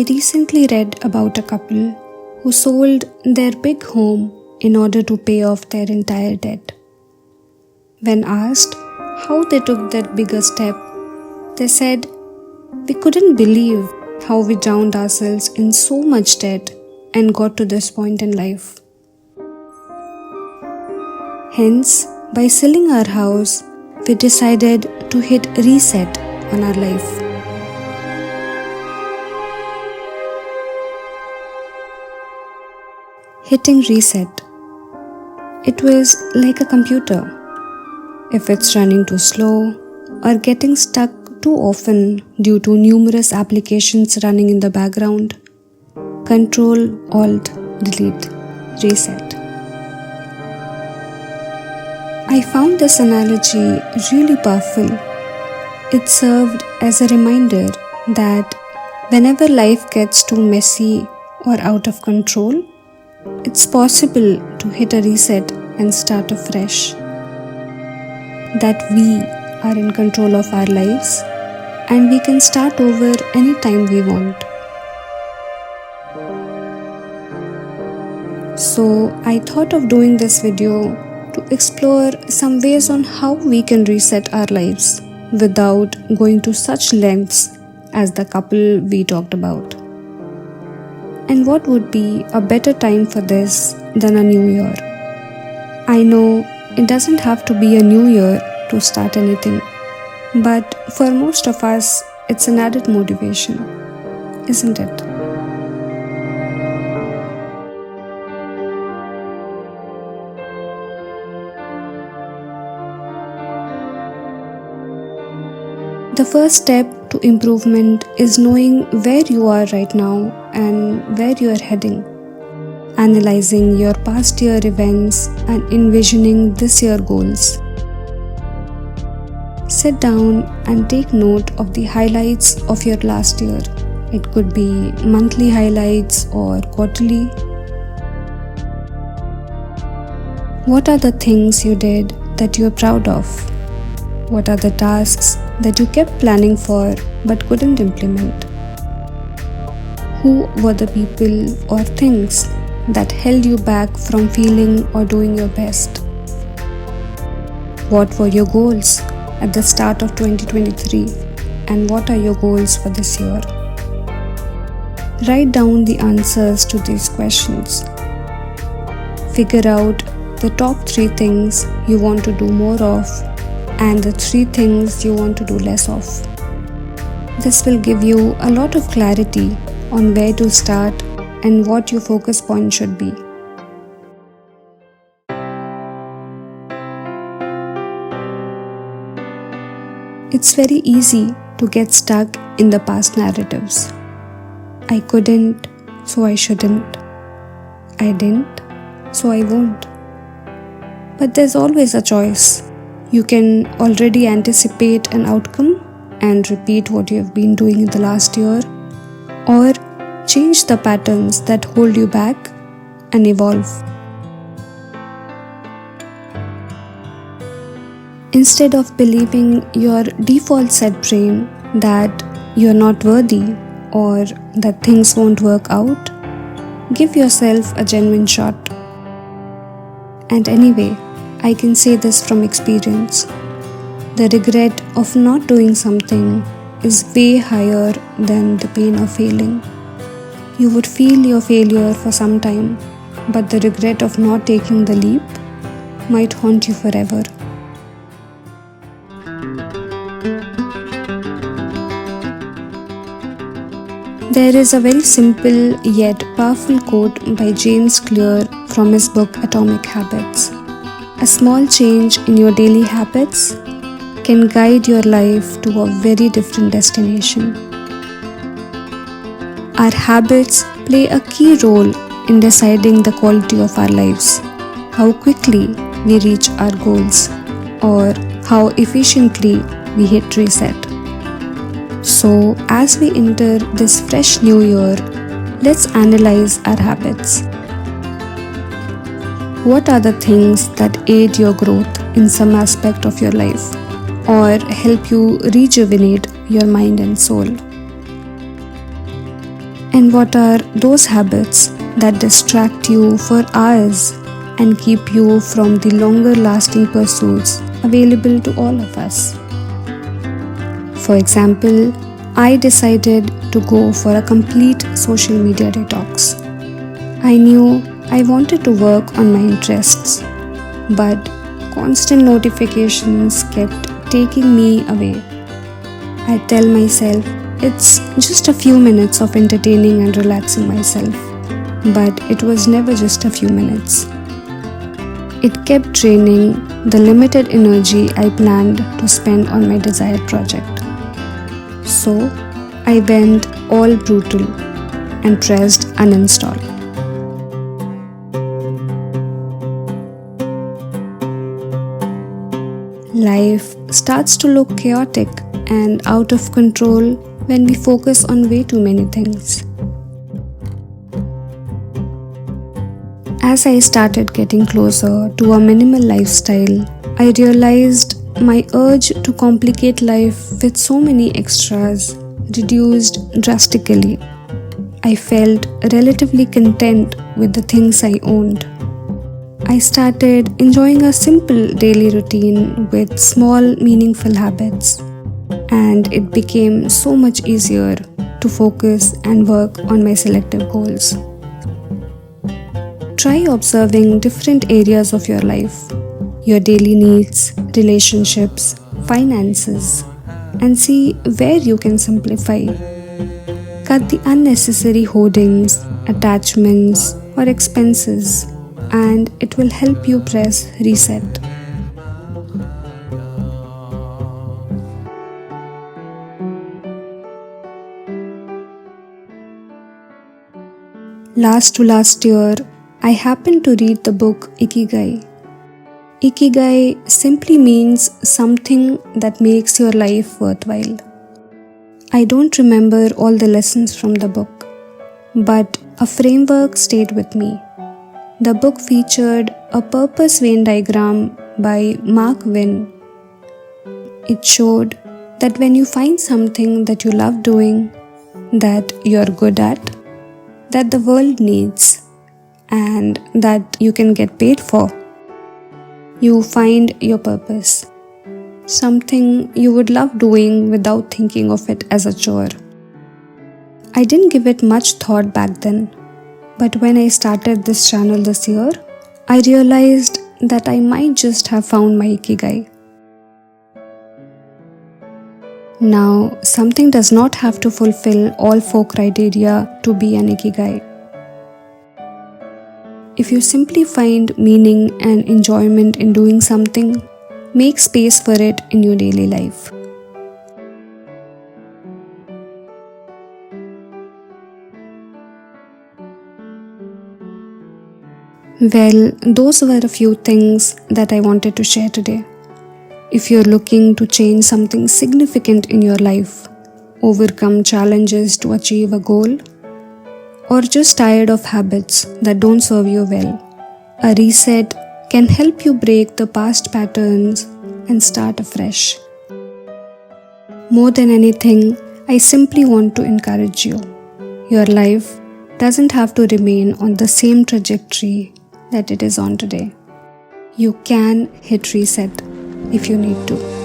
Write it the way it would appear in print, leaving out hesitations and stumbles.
I recently read about a couple who sold their big home in order to pay off their entire debt. When asked how they took that bigger step, they said, "We couldn't believe how we drowned ourselves in so much debt and got to this point in life." Hence, by selling our house, we decided to hit reset on our life. Hitting reset. It was like a computer. If it's running too slow or getting stuck too often due to numerous applications running in the background, Control Alt Delete Reset. I found this analogy really powerful. It served as a reminder that whenever life gets too messy or out of control, it's possible to hit a reset and start afresh. That we are in control of our lives and we can start over anytime we want. So I thought of doing this video to explore some ways on how we can reset our lives without going to such lengths as the couple we talked about. And what would be a better time for this than a new year? I know it doesn't have to be a new year to start anything, but for most of us, it's an added motivation, isn't it? The first step to improvement is knowing where you are right now and where you are heading. Analyzing your past year events and envisioning this year goals. Sit down and take note of the highlights of your last year. It could be monthly highlights or quarterly. What are the things you did that you are proud of? What are the tasks that you kept planning for but couldn't implement? Who were the people or things that held you back from feeling or doing your best? What were your goals at the start of 2023 and what are your goals for this year? Write down the answers to these questions. Figure out the top 3 things you want to do more of and the 3 things you want to do less of. This will give you a lot of clarity on where to start and what your focus point should be. It's very easy to get stuck in the past narratives. I couldn't, so I shouldn't. I didn't, so I won't. But there's always a choice. You can already anticipate an outcome and repeat what you have been doing in the last year, or change the patterns that hold you back and evolve. Instead of believing your default set brain that you're not worthy or that things won't work out, give yourself a genuine shot. And anyway, I can say this from experience. The regret of not doing something is way higher than the pain of failing. You would feel your failure for some time, but the regret of not taking the leap might haunt you forever. There is a very simple yet powerful quote by James Clear from his book Atomic Habits. A small change in your daily habits can guide your life to a very different destination. Our habits play a key role in deciding the quality of our lives, how quickly we reach our goals, or how efficiently we hit reset. So, as we enter this fresh new year, let's analyze our habits. What are the things that aid your growth in some aspect of your life or help you rejuvenate your mind and soul? And what are those habits that distract you for hours and keep you from the longer lasting pursuits available to all of us? For example, I decided to go for a complete social media detox. I knew I wanted to work on my interests, but constant notifications kept taking me away. I tell myself it's just a few minutes of entertaining and relaxing myself, but it was never just a few minutes. It kept draining the limited energy I planned to spend on my desired project. So, I went all brutal and pressed uninstall. Life starts to look chaotic and out of control when we focus on way too many things. As I started getting closer to a minimal lifestyle, I realized my urge to complicate life with so many extras reduced drastically. I felt relatively content with the things I owned. I started enjoying a simple daily routine with small, meaningful habits, and it became so much easier to focus and work on my selective goals. Try observing different areas of your life, your daily needs, relationships, finances, and see where you can simplify. Cut the unnecessary hoardings, attachments, or expenses, and it will help you press reset. Last year, I happened to read the book Ikigai. Ikigai simply means something that makes your life worthwhile. I don't remember all the lessons from the book, but a framework stayed with me. The book featured a purpose Venn diagram by Mark Wynn. It showed that when you find something that you love doing, that you're good at, that the world needs, and that you can get paid for, you find your purpose. Something you would love doing without thinking of it as a chore. I didn't give it much thought back then, but when I started this channel this year, I realized that I might just have found my Ikigai. Now, something does not have to fulfill all 4 criteria to be an Ikigai. If you simply find meaning and enjoyment in doing something, make space for it in your daily life. Well, those were a few things that I wanted to share today. If you're looking to change something significant in your life, overcome challenges to achieve a goal, or just tired of habits that don't serve you well, a reset can help you break the past patterns and start afresh. More than anything, I simply want to encourage you. Your life doesn't have to remain on the same trajectory that it is on today. You can hit reset if you need to.